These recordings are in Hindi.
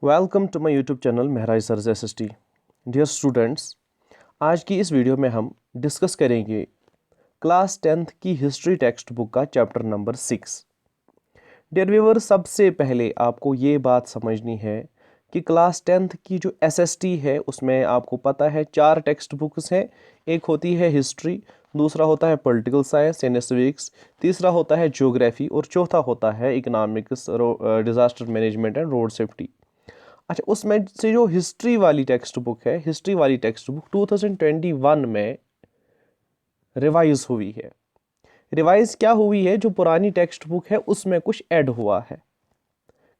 Welcome to my YouTube channel Maharaj sirs SST. Dear students, आज की इस वीडियो में हम डिस्कस करेंगे क्लास 10th की हिस्ट्री टेक्स्ट बुक का चैप्टर नंबर 6। डियर व्यूअर, सबसे पहले आपको ये बात समझनी है कि क्लास 10th की जो एसएसटी है उसमें आपको पता है 4 टेक्स्ट बुक्स हैं। एक होती है हिस्ट्री, दूसरा होता है पॉलिटिकल साइंस एंड सिविक्स, तीसरा होता है ज्योग्राफी और चौथा होता है economics, disaster management and road safety. अच्छा, उसमें से जो हिस्ट्री वाली टेक्स्ट बुक है, हिस्ट्री वाली टेक्स्ट बुक 2021 में रिवाइज हुई है। रिवाइज क्या हुई है? जो पुरानी टेक्स्ट बुक है उसमें कुछ ऐड हुआ है।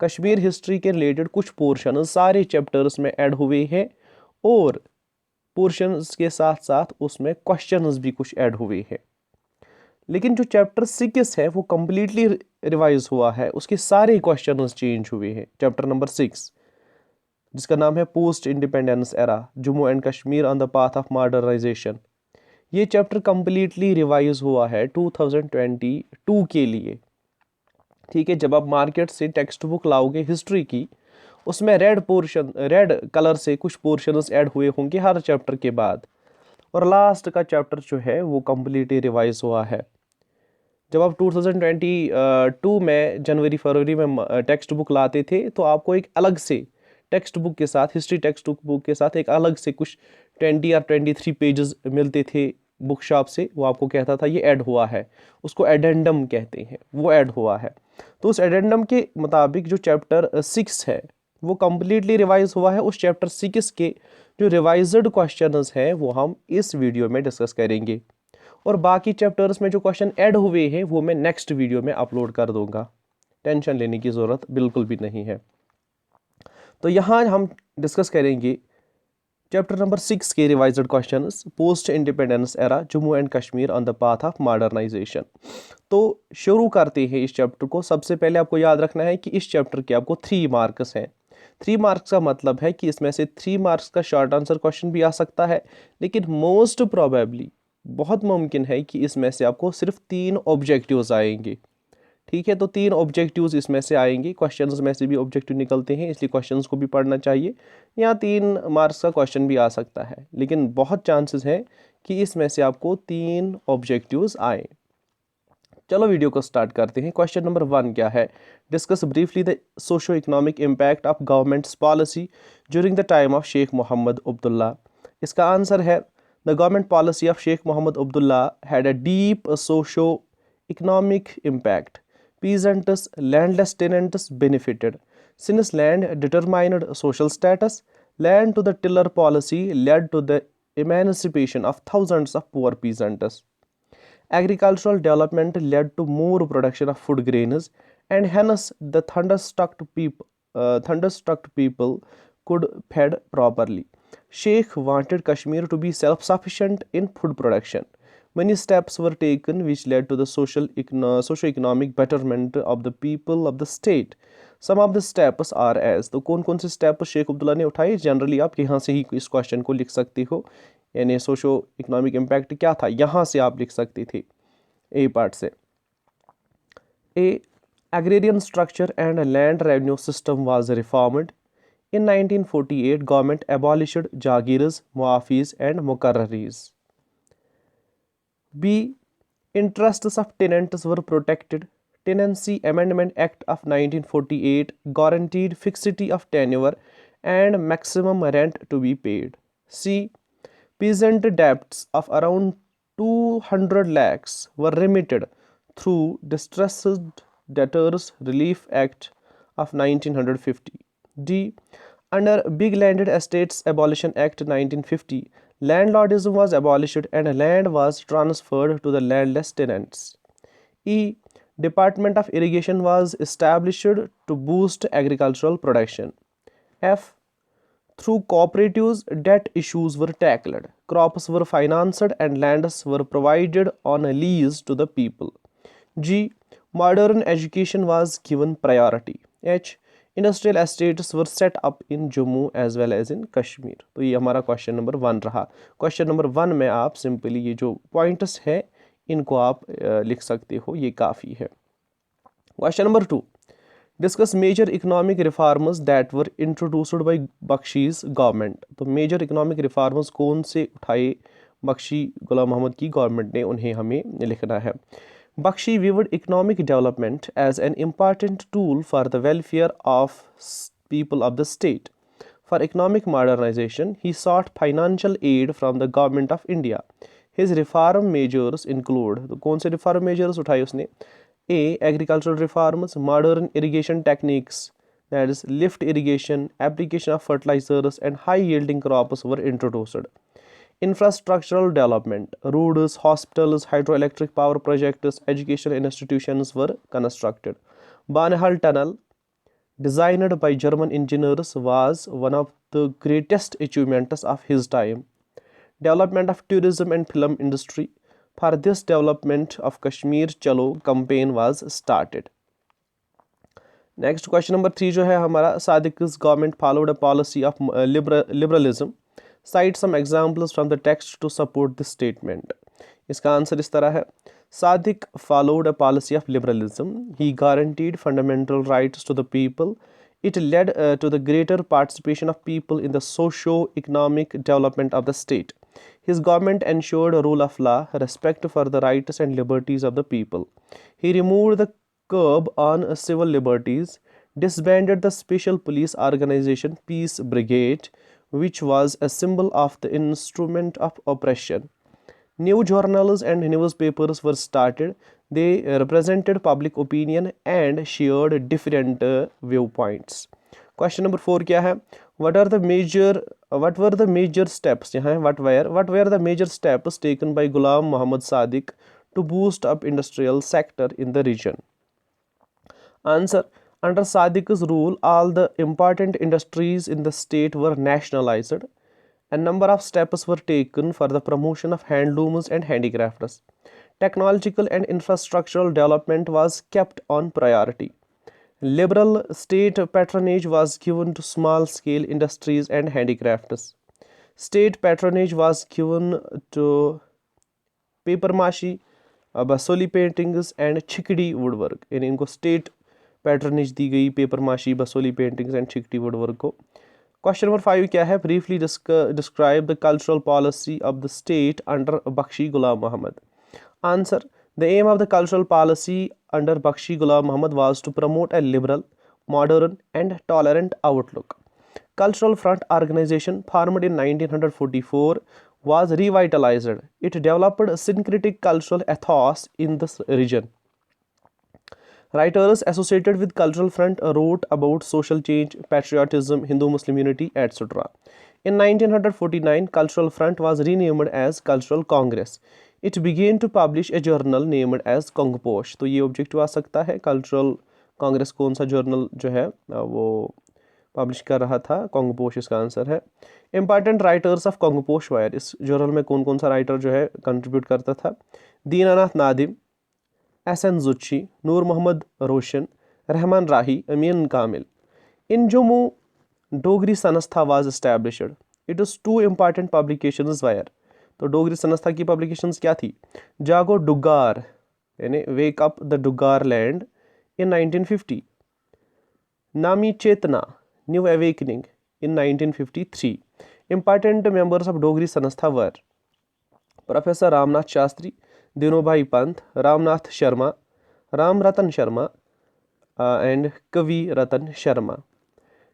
कश्मीर हिस्ट्री के रिलेटेड कुछ पोर्शन सारे चैप्टर्स में ऐड हुए हैं और पोर्शंस के साथ साथ उसमें क्वेश्चंस भी कुछ ऐड हुए हैं। लेकिन जो चैप्टर 6 है वो कम्प्लीटली रिवाइज हुआ है, उसके सारे क्वेश्चंस चेंज हुए हैं। चैप्टर नंबर 6 जिसका नाम है post independence era, Jammu and Kashmir on the path of modernisation. ये चैप्टर कम्प्लीटली रिवाइज हुआ है 2022 के लिए। ठीक है, जब आप मार्केट से टेक्स्ट बुक लाओगे हिस्ट्री की, उसमें रेड कलर से कुछ पोर्शंस ऐड हुए होंगे हर चैप्टर के बाद, और लास्ट का चैप्टर जो है वो कम्प्लीटली रिवाइज हुआ है। जब आप 2022 में जनवरी फरवरी में टेक्स्ट बुक लाते थे तो आपको एक अलग से टेक्स्ट बुक के साथ, हिस्ट्री टेक्स्ट बुक के साथ एक अलग से कुछ 20 या 23 पेजेस मिलते थे बुक शॉप से। वो आपको कहता था ये ऐड हुआ है, उसको एडेंडम कहते हैं, वो ऐड हुआ है। तो उस एडेंडम के मुताबिक जो चैप्टर 6 है वो कम्प्लीटली रिवाइज हुआ है। उस चैप्टर 6 के जो रिवाइज्ड क्वेश्चंस हैं वो हम इस वीडियो में डिस्कस करेंगे, और बाकी चैप्टर्स में जो क्वेश्चन ऐड हुए हैं वो मैं नेक्स्ट वीडियो में अपलोड कर दूंगा। टेंशन लेने की ज़रूरत बिल्कुल भी नहीं है। तो यहाँ हम डिस्कस करेंगे चैप्टर नंबर 6 के revised questions, post independence era, Jammu and Kashmir on the path of modernisation. तो शुरू करते हैं इस चैप्टर को। सबसे पहले आपको याद रखना है कि इस चैप्टर के आपको 3 मार्क्स हैं। 3 मार्क्स का मतलब है कि इसमें से 3 मार्क्स का शॉर्ट आंसर क्वेश्चन भी आ सकता है, लेकिन मोस्ट प्रोबेबली बहुत मुमकिन है कि इसमें से आपको सिर्फ 3 ऑब्जेक्टिव्स आएंगे। ठीक है, तो 3 ऑब्जेक्टिव्स इसमें से आएंगे। क्वेश्चंस में से भी ऑब्जेक्टिव निकलते हैं, इसलिए क्वेश्चंस को भी पढ़ना चाहिए। यहाँ 3 मार्क्स का क्वेश्चन भी आ सकता है, लेकिन बहुत चांसेस हैं कि इसमें से आपको 3 ऑब्जेक्टिव्स आए। चलो वीडियो को स्टार्ट करते हैं। क्वेश्चन नंबर 1 क्या है? Discuss briefly the socio economic impact of government's policy during the time of Sheikh Mohammad Abdullah. इसका आंसर है the government policy of Sheikh Mohammad Abdullah had a deep socio economic impact. Peasants, landless tenants benefited. Since land determined social status, land to the tiller policy led to the emancipation of thousands of poor peasants. Agricultural development led to more production of food grains, and hence the thunderstruck people could fed properly. Sheikh wanted Kashmir to be self-sufficient in food production. Many steps were taken which led to the socio-economic betterment of the people of the state. Some of the steps are as, तो कौन कौन से स्टेप शेख अब्दुल्ला ने उठाए? जनरली आप यहाँ से ही इस क्वेश्चन को लिख सकते हो, यानी सोशो इकोनॉमिक इम्पैक्ट क्या था यहाँ से आप लिख सकते थे ए पार्ट से। ए, agrarian structure and land revenue system was reformed. In 1948, government abolished jagirs, muafis and mukarraris. B, interests of tenants were protected. Tenancy Amendment Act of 1948 guaranteed fixity of tenure and maximum rent to be paid. C, peasant debts of around 200 lakhs were remitted through Distressed Debtors Relief Act of 1950. D, under Big Landed Estates Abolition Act 1950, landlordism was abolished and land was transferred to the landless tenants. E, Department of Irrigation was established to boost agricultural production. F, through cooperatives, debt issues were tackled, crops were financed and lands were provided on a lease to the people. G, modern education was given priority. H, industrial estates were set up in Jammu as well as in Kashmir. तो ये हमारा क्वेश्चन नंबर 1 रहा। क्वेश्चन नंबर 1 में आप सिंपली ये जो पॉइंट्स है इनको आप लिख सकते हो, ये काफ़ी है। Question number 2, discuss major economic reforms that were introduced by Bakshi's government. तो मेजर इकोनॉमिक रिफॉर्म्स कौन से उठाए बख्शी गुलाम मोहम्मद की गवर्नमेंट ने, उन्हें हमें लिखना है। Bakshi viewed economic development as an important tool for the welfare of people of the state. For economic modernization, he sought financial aid from the government of India. His reform measures include, तो कौन से reform measures उठाए उसने? A. Agricultural reforms, modern irrigation techniques, that is lift irrigation, application of fertilizers and high yielding crops were introduced. Infrastructural development, roads, hospitals, hydroelectric power projects, educational institutions were constructed. Banihal Tunnel, designed by German engineers, was one of the greatest achievements of his time. Development of tourism and film industry. For this development of Kashmir Chalo campaign was started. Next question number 3 जो है हमारा, Sadiq's government followed a policy of liberalism. Cite some examples from the text to support this statement. इसका आंसर इस तरह है, Sadiq followed a policy of liberalism. He guaranteed fundamental rights to the people. It led to the greater participation of people in the socio-economic development of the state. His government ensured a rule of law, respect for the rights and liberties of the people. He removed the curb on civil liberties, disbanded the special police organization Peace Brigade, which was a symbol of the instrument of oppression. New journals and newspapers were started. They represented public opinion and shared different viewpoints. Question number 4 क्या है? What were the major steps? यहाँ what were the major steps taken by Ghulam Muhammad Sadiq to boost up industrial sector in the region? Answer. Under Sadiq's rule, all the important industries in the state were nationalized. A number of steps were taken for the promotion of handlooms and handicrafts. Technological and infrastructural development was kept on priority. Liberal state patronage was given to small-scale industries and handicrafts. State patronage was given to paper-mache, basoli paintings and chickadee woodwork. इनको state पैटर्नेज दी गई papier mache, Basohli paintings and Chikri woodwork को। क्वेश्चन नंबर 5 क्या है? Briefly describe the cultural policy of the state under Bakshi Ghulam Mohammad. Answer. The aim of the cultural policy under Bakshi Ghulam Mohammad was to promote a liberal, modern and tolerant outlook. Cultural Front organization, formed in 1944, was revitalized. It developed syncretic cultural ethos in this region. Writers associated with Cultural Front wrote about social change, patriotism, Hindu-Muslim unity, etc. In 1949, Cultural Front was renamed as Cultural Congress. It began to publish a journal named as Jkbose. तो ये ऑब्जेक्टिव आ सकता है, कल्चरल कांग्रेस कौन सा जर्नल जो है वो पब्लिश कर रहा था? Jkbose इसका आंसर है. Important writers of Jkbose wire, इस जर्नल में कौन कौन सा राइटर जो है कंट्रीब्यूट करता था? दीनानाथ नादिम, एस.एन. जुच्ची, Noor Mohammad Roshan, Rehman Rahi, Amin Kamil. In Jammu, Dogri Sanstha was established. It is two important publications were. तो डोगरी संस्था की पब्लिकेशंस क्या थी? जागो डुगार यानी wake up the Dugar land in 1950. Nami Chetna new awakening in 1953. Important members of Dogri Sanstha were professor Ramnath Shastri, Dinobhai Pant, Ramnath Sharma, Ram Ratan Sharma and Kavi Ratan Sharma.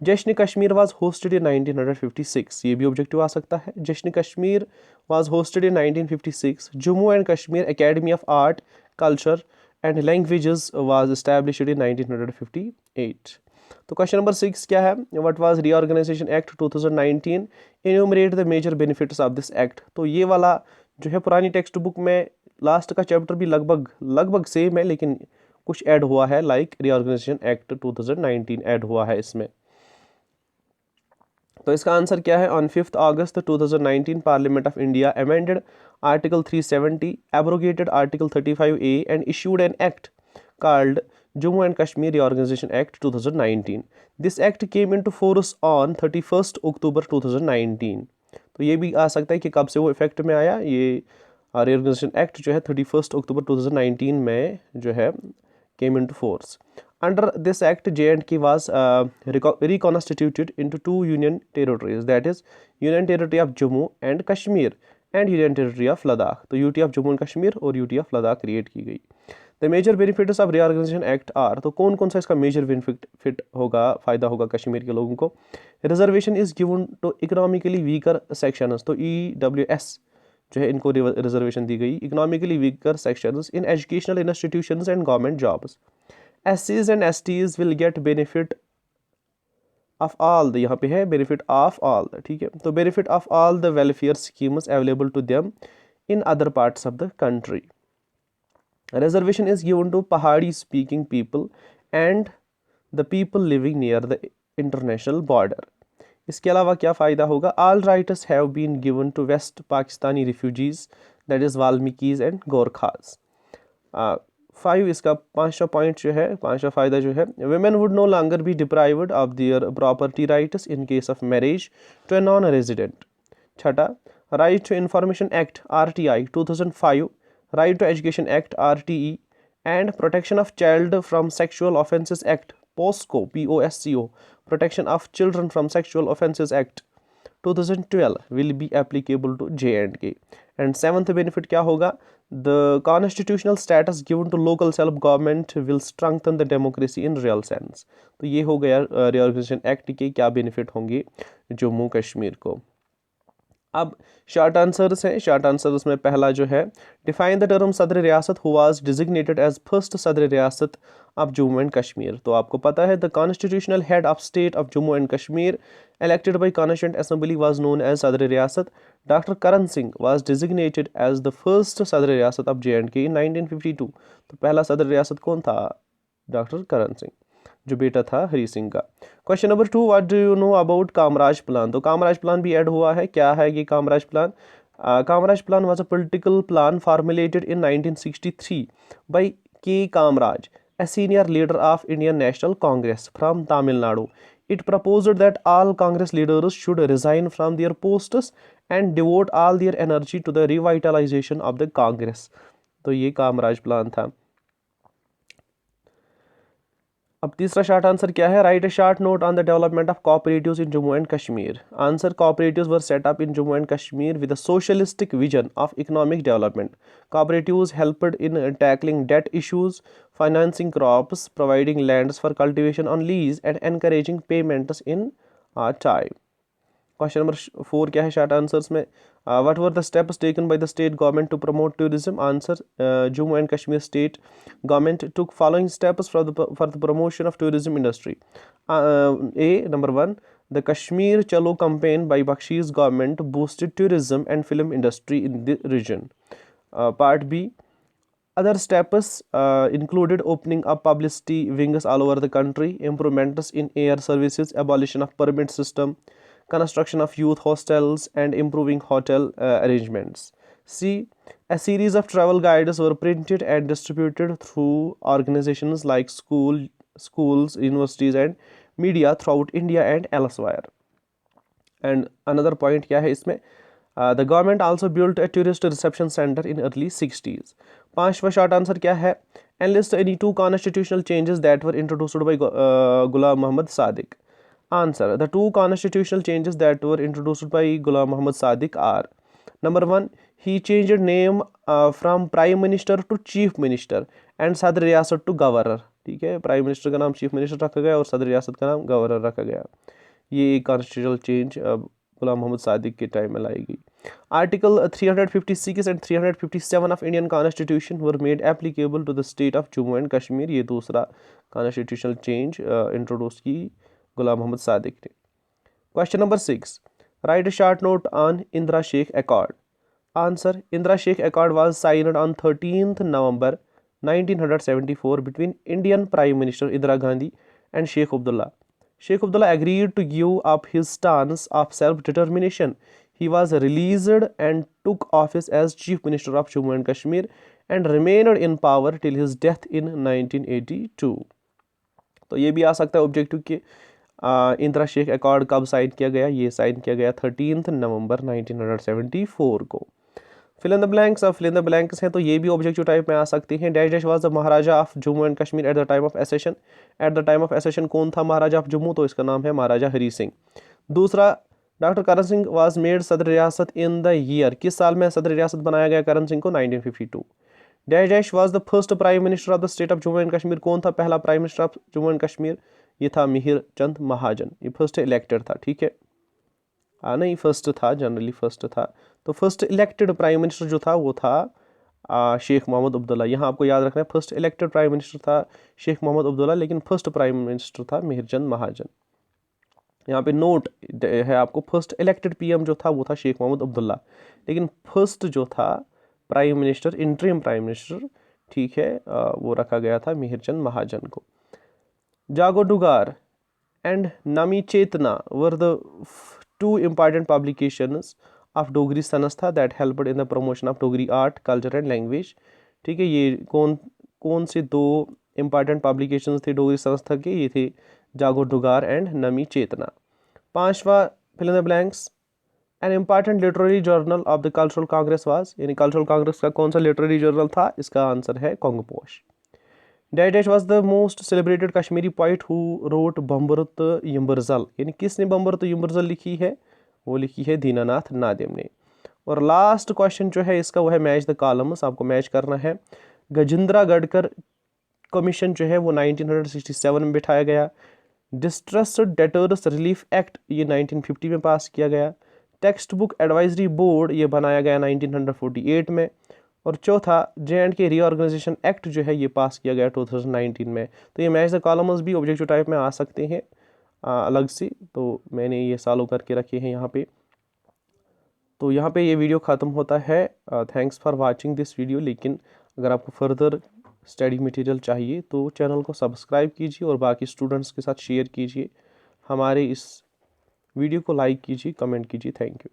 जश्न कश्मीर वाज होस्टेड इन 1956. ये भी ऑब्जेक्टिव आ सकता है. Jashn Kashmir was hosted in 1956. Jammu and Kashmir academy of art, culture and languages was established in 1958. तो क्वेश्चन नंबर 6 क्या है? What was reorganisation act 2019? Enumerate the major benefits of this act. तो ये वाला जो है पुरानी टेक्स्ट बुक में लास्ट का चैप्टर भी लगभग सेम है, लेकिन कुछ ऐड हुआ है, लाइक रीऑर्गेनाइजेशन एक्ट 2019 ऐड हुआ है इसमें. तो इसका आंसर क्या है? On 5 August 2019 parliament of India amended article 370, abrogated article 35A and issued an act called Jammu and Kashmir Reorganization Act 2019. This act came into force on 31st October 2019. तो ये भी आ सकता है कि कब से वो इफेक्ट में आया. ये रिओर्गेनाइजेशन एक्ट जो है 31st अक्टूबर 2019 में जो है came into force. Under this act, J&K was reconstituted into two union territories, that is Union Territory of Jammu and Kashmir and Union Territory of Ladakh. तो UT of Jammu and Kashmir और UT of Ladakh क्रिएट की गई. The major benefits of Reorganization Act are, तो कौन कौन सा इसका मेजर बेनिफिट होगा, फ़ायदा होगा कश्मीर के लोगों को. Reservation is given to economically weaker sections, तो EWS जो है इनको रिजर्वेशन दी गई. Economically weaker sections in educational institutions and government jobs. SCs and STs will get benefit of all the, यहाँ पे है benefit of all, ठीक है. तो benefit of all the welfare schemes available to them in other parts of the country. Reservation is given to Pahadi speaking people and the people living near the international border. इसके अलावा क्या फ़ायदा होगा. All rights have been given to West Pakistani refugees, that is Valmikis and Gorkhas. 5 इसका 5वां पॉइंट जो है, 5वां फ़ायदा जो है, women would no longer be deprived of their property rights in case of marriage to a non-resident. 6, Right to Information Act RTI 2005, Right to Education Act RTE and Protection of Child from Sexual Offences Act POSCO, Protection of Children from Sexual Offences Act 2012 will be applicable to J&K. And 7th benefit क्या होगा. The constitutional status given to local self-government will strengthen the democracy in real sense. तो ये हो गया रिऑर्गेनाइजेशन एक्ट के क्या बेनिफिट होंगे जम्मू कश्मीर को. अब शॉर्ट आंसर्स हैं. शॉर्ट आंसर्स में पहला जो है, define the term Sadar Riyasat who was designated as first Sadar Riyasat of Jammu and Kashmir. तो आपको पता है the constitutional head of state of Jammu and Kashmir elected by Constituent Assembly was known as Sadr Riyasat. Dr. Karan Singh was designated as the first Sadr Riyasat of J&K in 1952. तो पहला सदर रियासत कौन था? डॉक्टर करण सिंह, जो बेटा था हरी सिंह का. Question number 2, what do you know about Kamaraj plan. तो कामराज प्लान भी ऐड हुआ है. क्या है ये कामराज प्लान? कामराज प्लान was a political plan formulated in 1963 by K. Kamaraj, a senior leader of Indian National Congress from Tamil Nadu. It proposed that all Congress leaders should resign from their posts and devote all their energy to the revitalization of the Congress. तो ये कामराज प्लान था. अब तीसरा शॉर्ट आंसर क्या है? Right A short note on the development of cooperatives in Jammu and Kashmir. Answer, cooperatives were set up in Jammu and Kashmir with a socialistic vision of economic development. Cooperatives helped in tackling debt issues, financing crops, providing lands for cultivation on lease, and encouraging payments in time. Question number 4 क्या है शॉर्ट आंसर्स में? What were the steps taken by the state government to promote tourism? Answer, Jammu and Kashmir state government took following steps for the promotion of tourism industry. Number 1, the Kashmir Chalo campaign by Bakshi's government boosted tourism and film industry in the region. Part B, other steps included opening up publicity wings all over the country, improvements in air services, abolition of permit system, construction of youth hostels, and improving hotel arrangements. C, a series of travel guides were printed and distributed through organizations like schools, universities, and media throughout India and elsewhere. And another point क्या है इसमें? The government also built a tourist reception center in early 60s. 5वां शॉर्ट आंसर क्या है? Enlist any 2 constitutional changes that were introduced by Ghulam Muhammad Sadiq. Answer, the 2 constitutional changes that were introduced by Ghulam Muhammad Sadiq are: number 1, he changed name from Prime Minister to Chief Minister and Sadr Riyasat to Governor. ठीक है, प्राइम मिनिस्टर का नाम चीफ मिनिस्टर रखा गया और सदर रियासत का नाम गवर्नर रखा गया. ये कॉन्स्टिट्यूशनल चेंज गुलाम मोहम्मद सादिक के टाइम में लाई गई. Article 356 and 357 of Indian constitution were made applicable to the state of Jammu and Kashmir. ये दूसरा कॉन्स्टिट्यूशनल चेंज इंट्रोड्यूस की गुलाम मोहम्मद सादिक ने. Question number 6, write a short note on Indira Sheikh accord. Answer, Indira Sheikh accord was signed on 13th November 1974 between Indian Prime Minister Indira Gandhi and Sheikh Abdullah. Sheikh Abdullah agreed to give up his stance of self-determination. He was released and took office as Chief Minister of Jammu and Kashmir and remained in power till his death in 1982. तो ये भी आ सकता है ऑब्जेक्टिव कि इंदिरा-शेख अकॉर्ड कब साइन किया गया? ये साइन किया गया 13th November 1974 को. फिल इन द ब्लैंक्स, अब फिल इन द ब्लैंक्स हैं तो ये भी ऑब्जेक्टिव टाइप में आ सकती हैं। Dash dash was the maharaja of Jammu and Kashmir at the time of accession. At the time of accession कौन था महाराजा ऑफ जम्मू, तो इसका नाम है महाराजा हरी सिंह। दूसरा, doctor Karan Singh was made सदर रियासत इन द ईयर, किस साल में सदर रियासत बनाया गया करण सिंह को, 1952। Dash dash was the first prime minister of the state of Jammu and Kashmir, कौन था पहला prime minister of Jammu and Kashmir, ये था मिहिर चंद महाजन, ये फर्स्ट इलेक्टेड था, ठीक है। नहीं, फर्स्ट था, जनरली फर्स्ट था। तो फर्स्ट इलेक्टेड प्राइम मिनिस्टर जो था वो था शेख मोहम्मद अब्दुल्ला। यहाँ आपको याद रखना है, फर्स्ट इलेक्टेड प्राइम मिनिस्टर था शेख मोहम्मद अब्दुल्ला, लेकिन फर्स्ट प्राइम मिनिस्टर था मिहिर चंद महाजन। यहाँ पे नोट है आपको, फर्स्ट इलेक्टेड पीएम जो था वो था शेख मोहम्मद अब्दुल्ला, लेकिन फर्स्ट जो था prime minister, interim prime minister, ठीक है, वो रखा गया था मिहिर चंद महाजन को। जागो Dugar and Nami Chetna were the two important publications of Dogri संस्था that helped in the promotion of Dogri art, culture and language। ठीक है, ये कौन से दो important publications थे डोगरी संस्था के, ये थे जागो डुगार एंड नमी चेतना। पांचवा, fill in the blanks, an important literary journal of the cultural congress was, यानी कल्चरल कांग्रेस का कौन सा लिटरेरी जर्नल था, इसका आंसर है Kongposh. Dash dash was the most celebrated Kashmiri poet who wrote Bumbur Yambarzal, यानी किसने बम्बरत यम्बरजल लिखी है, वो लिखी है दीनानाथ नादिम ने। और लास्ट क्वेश्चन जो है इसका वो है मैच द कॉलम्स, आपको मैच करना है। गजेंद्र गडकर कमीशन जो है वो 1967 में बिठाया गया। डिस्ट्रेस्ड डेटर्स रिलीफ एक्ट ये 1950 में पास किया गया। टेक्स्ट बुक एडवाइजरी बोर्ड ये बनाया गया 1948 में। और चौथा, J&K रीऑर्गेनाइजेशन एक्ट जो है ये पास किया गया 2019 में। तो ये मैच द कॉलम्स भी ऑब्जेक्टिव टाइप में आ सकते हैं अलग से, तो मैंने ये सॉल्व करके रखे हैं यहाँ पे। तो यहाँ पे ये वीडियो ख़त्म होता है। Thanks for watching this video. लेकिन अगर आपको फर्दर स्टडी मटेरियल चाहिए तो चैनल को सब्सक्राइब कीजिए और बाकी स्टूडेंट्स के साथ शेयर कीजिए। हमारे इस वीडियो को लाइक कीजिए, कमेंट कीजिए। Thank you.